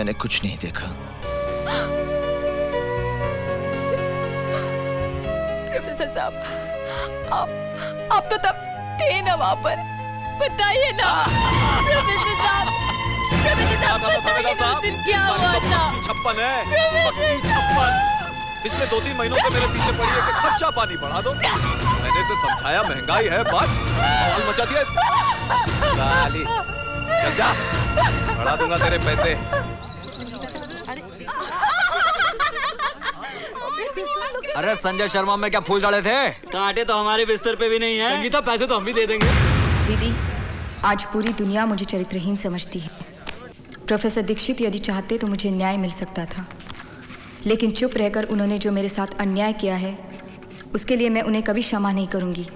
मैंने कुछ नहीं देखा। प्रोफेसर साहब, आप तो तब थे ना वहाँ पर, बताइए ना। प्रोफेसर साहब, बताइए ना उस दिन क्या हुआ था। 56 है, 56। पिछले 2-3 महीनों से मेरे पीछे पड़ी है कि खर्चा पानी बढ़ा दो। मैंने इसे समझाया महंगाई है, बात माहौल मचा दिया इसने। साली, चल जा, बढ़ा दूंगा तेरे पैसे। अरे संजय शर्मा में क्या फूल डाले थे? कांटे तो हमारे बिस्तर पे भी नहीं है। संगीता, पैसे तो हम भी दे देंगे। दीदी, आज पूरी दुनिया मुझे चरित्रहीन समझती है। प्रोफेसर दीक्षित यदि चाहते तो मुझे न्याय मिल सकता था, लेकिन चुप रहकर उन्होंने जो मेरे साथ अन्याय किया है उसके लिए मैं उन्हें कभी क्षमा नहीं करूंगी,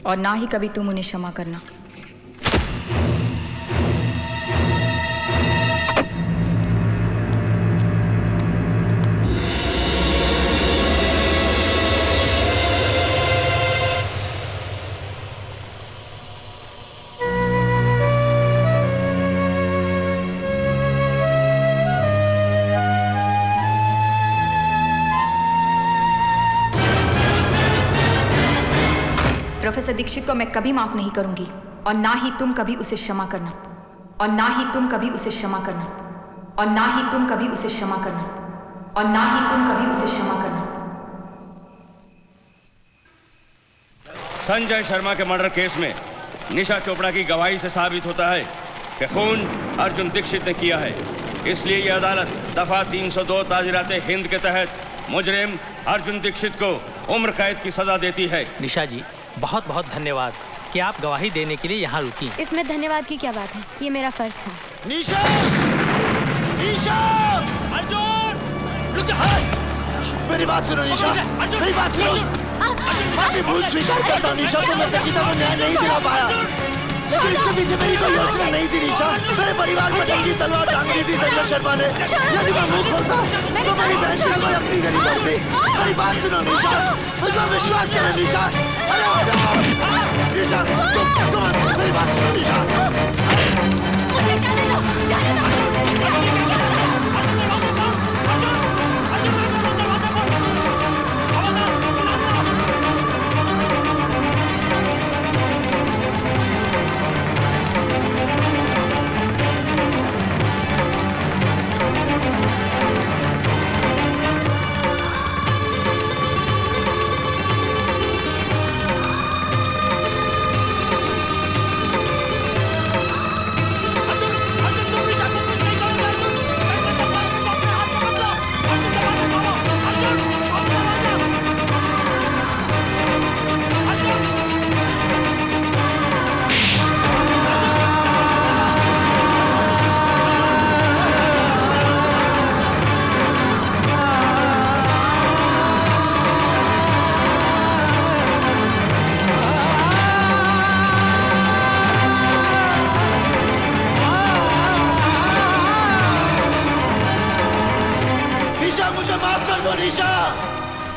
और ना ही कभी तुम उन्हें क्षमा करना। प्रोफेसर दीक्षित को मैं कभी माफ नहीं करूंगी, और ना ही तुम कभी उसे क्षमा करना, और ना ही तुम कभी उसे क्षमा करना, और ना ही तुम कभी उसे क्षमा करना, और ना ही तुम कभी उसे क्षमा करना। संजय शर्मा के मर्डर केस में निशा चोपड़ा की गवाही से साबित होता है कि खून अर्जुन दीक्षित ने किया है। इसलिए यह अदालत दफा 302 ताजीरात हिंद के तहत मुजरिम अर्जुन दीक्षित को उम्र कैद की सजा देती है। निशा जी, बहुत बहुत धन्यवाद कि आप गवाही देने के लिए यहाँ रुकी। इसमें धन्यवाद की क्या बात है, ये मेरा फर्ज था। निशा! निशा! अर्जुन! रुक जा! मेरी बात सुनो निशा, मेरी बात सुनो। मैं भी भूल स्वीकार करता हूँ निशा, तो मैं संगीता को न्याय नहीं दिला पाया, लेकिन इसके पीछे मेरी कोई योजना नहीं थी निशा। मेरे परिवार पर जंगी तलवार टांग दी थी संजय शर्मा ने। यदि मैं मुंह खोलता तो मेरी बहन की कोई अपनी गरीब पड़ती। मेरी बात सुनो निशा, मुझे विश्वास करें निशा। निशा, तुम मेरी बात सुनो निशा।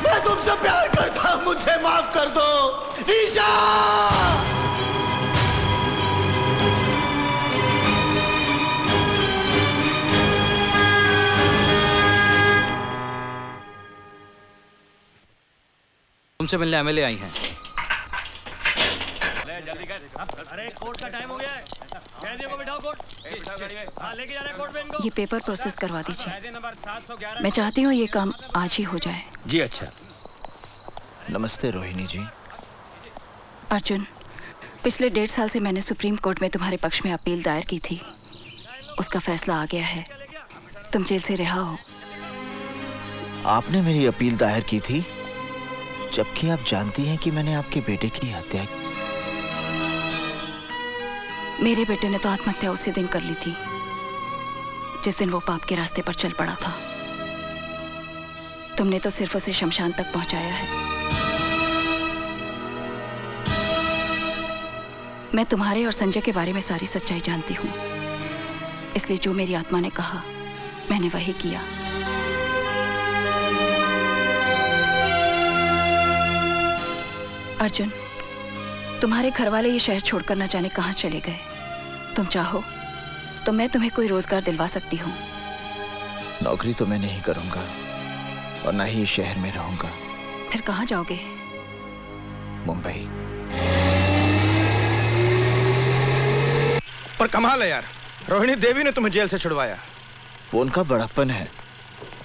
मैं तुमसे प्यार करता हूं, मुझे माफ कर दो निशा। तुमसे मिलने एमएलए आई हैं। जल्दी कर। अरे कोर्ट का टाइम हो गया है, कैदियों को बिठाओ कोर्ट। लेके जा रहे हैं कोर्ट में इनको। ये पेपर प्रोसेस करवा दीजिए, मैं चाहती हूँ ये काम आज ही हो जाए। जी अच्छा। नमस्ते रोहिणी जी। अर्जुन, पिछले 1.5 साल से मैंने सुप्रीम कोर्ट में तुम्हारे पक्ष में अपील दायर की थी, उसका फैसला आ गया है, तुम जेल से रिहा हो। आपने मेरी अपील दायर की थी, जबकि आप जानती हैं कि मैंने आपके बेटे की हत्या की। मेरे बेटे ने तो आत्महत्या उसी दिन कर ली थी जिस दिन वो पाप के रास्ते पर चल पड़ा था। तुमने तो सिर्फ उसे शमशान तक पहुंचाया है। मैं तुम्हारे और संजय के बारे में सारी सच्चाई जानती हूँ, इसलिए जो मेरी आत्मा ने कहा मैंने वही किया। अर्जुन, तुम्हारे घर वाले ये शहर छोड़कर न जाने कहां चले गए। तुम चाहो तो मैं तुम्हें कोई रोजगार दिलवा सकती हूँ, नौकरी तो मैं नहीं करूंगा और ना ही इस शहर में रहूंगा। फिर कहाँ जाओगे? मुंबई। पर कमाल है यार, रोहिणी देवी ने तुम्हें जेल से छुड़वाया। वो उनका बड़प्पन है।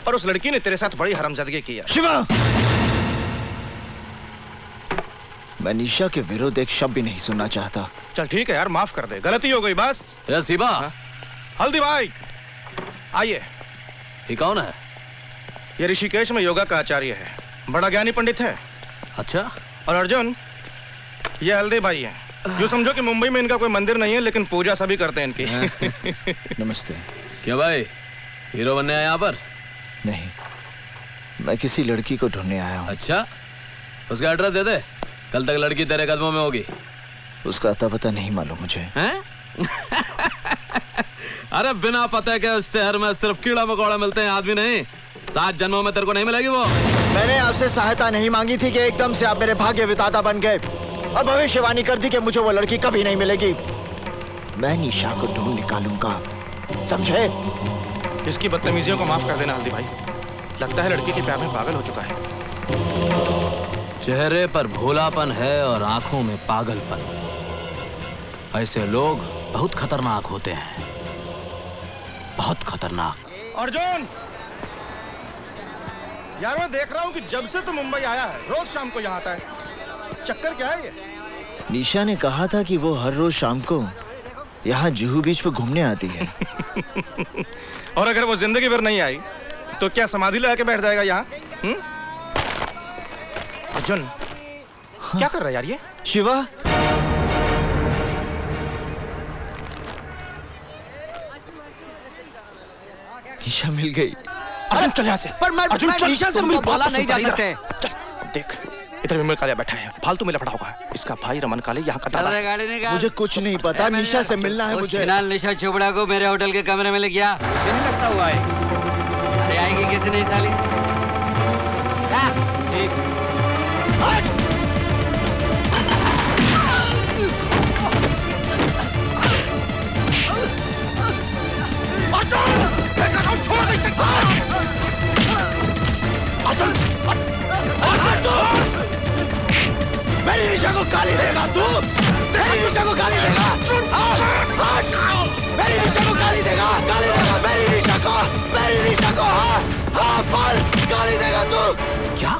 और उस लड़की ने तेरे साथ बड़ी हरामजादगी की। शिवा, मैं निशा के विरुद्ध एक शब्द भी नहीं सुनना चाहता। चल ठीक है यार, माफ कर दे, गलती हो गई बस। शिवा। हल्दी भाई आइए। ये कौन है? ये ऋषिकेश में योगा का आचार्य है, बड़ा ज्ञानी पंडित है। अच्छा। और अर्जुन, ये हल्दी भाई है। यूँ समझो कि मुंबई में इनका कोई मंदिर नहीं है, लेकिन पूजा सभी करते हैं इनकी। नमस्ते। क्या भाई, हीरो बनने आया यहाँ पर? नहीं, मैं किसी लड़की को ढूंढने आया हूँ। अच्छा, उसका एड्रेस दे दे, कल तक लड़की तेरे कदमों में होगी। उसका अता पता नहीं मालूम मुझे। हैं? अरे बिना पते के इस शहर में सिर्फ कीड़ा मकोड़ा मिलते हैं, आदमी नहीं। 7 जन्मों में तेरे को नहीं मिलेगी वो। मैंने आपसे सहायता नहीं मांगी थी कि एकदम से आप मेरे भाग्य विधाता बन गए और भविष्यवाणी कर दी कि मुझे वो लड़की कभी नहीं मिलेगी। मैं निशा को ढूंढ निकालूंगा, समझे? इसकी बदतमीजियों को माफ कर देना हल्दी भाई। लगता है लड़की के प्यार में पागल हो चुका है। चेहरे पर भोलापन है और आंखों में पागलपन। ऐसे लोग बहुत खतरनाक होते हैं, बहुत खतरनाक। अर्जुन यार, मैं देख रहा हूँ कि जब से तू मुंबई आया है रोज शाम को यहाँ आता है। चक्कर क्या है ये? निशा ने कहा था कि वो हर रोज शाम को यहाँ जुहू बीच पे घूमने आती है। और अगर वो जिंदगी भर नहीं आई तो क्या समाधि लगा के बैठ जाएगा यहाँ? अर्जुन, क्या कर रहा है यार ये? शिवा, निशा मिल गई। अर्जुन चल यहाँ से। पर मैं निशा से बोला नहीं जा सकते। चल देख, इधर विमल कालिया बैठा है, फालतू में लफड़ा होगा। इसका भाई रमन काले यहाँ का दादा। गाड़ी निकाल। मुझे कुछ नहीं पता, निशा से मिलना है मुझे। निशा चोपड़ा को मेरे होटल के कमरे में ले गया। मुझे नहीं लगता हुआ है। अरे आएगी कैसे नहीं साली? ठीक। मेरी निशा को गाली देगा तू? मेरी निशा को गाली देगा? मेरी निशा को गाली देगा? गाली देगा मेरी निशा को? मेरी निशा को गाली देगा तू? क्या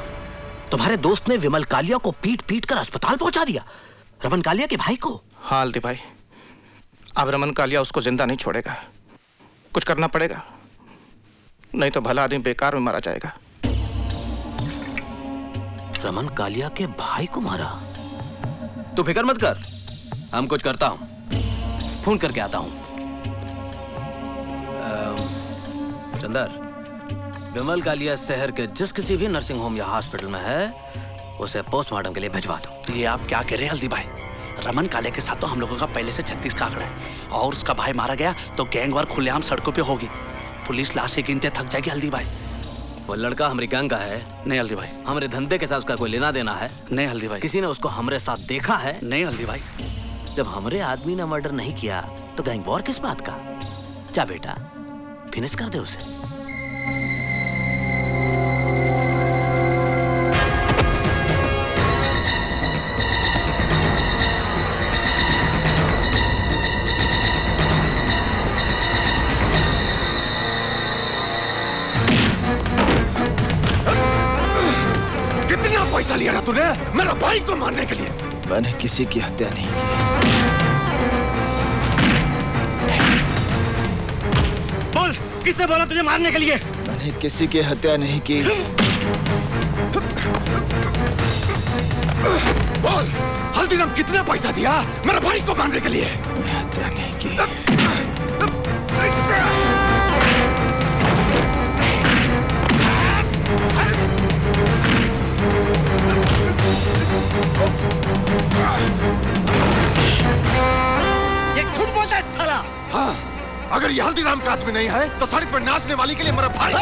तुम्हारे दोस्त ने विमल कालिया को पीट पीट कर अस्पताल पहुंचा दिया? रमन कालिया के भाई को? हाँ हल्दी भाई, अब रमन कालिया उसको जिंदा नहीं छोड़ेगा। कुछ करना पड़ेगा, नहीं तो भला आदमी बेकार में मारा जाएगा। रमन कालिया के भाई को मारा? तू फिक्र मत कर, हम कुछ करता हूं, फोन करके आता हूं। चंदर, विमल कालिया शहर के जिस किसी भी नर्सिंग होम या हॉस्पिटल में है, उसे पोस्टमार्टम के लिए भिजवा दो। ये आप क्या कह रहे हैं हल्दी भाई? रमन कालिया के साथ तो हम लोगों का पहले से 36 का आंकड़ा है, और उसका भाई मारा गया तो गैंगवार खुलेआम सड़कों पे होगी। पुलिस लाशें गिनते थक जाएगी हल्दी भाई। वो लड़का हमारी गैंग का है। नहीं हल्दी भाई। हमारे धंधे के साथ उसका कोई लेना देना है? नहीं हल्दी भाई। किसी ने उसको हमारे साथ देखा है? नहीं हल्दी भाई। जब हमारे आदमी ने मर्डर नहीं किया तो गैंग वॉर किस बात का? जा बेटा, फिनिश कर दे उसे। पैसा लिया ना तूने मेरा भाई को मारने के लिए? मैंने किसी की हत्या नहीं की। बोल, किसने बोला तुझे मारने के लिए? मैंने किसी की हत्या नहीं की। बोल, हल्दीराम कितना पैसा दिया मेरे भाई को मारने के लिए? मैंने हत्या नहीं की। ये झूठ बोलता है साला। हाँ, अगर ये हल्दीराम का आदमी नहीं है तो सड़क पर नाचने वाली के लिए मेरा भाई।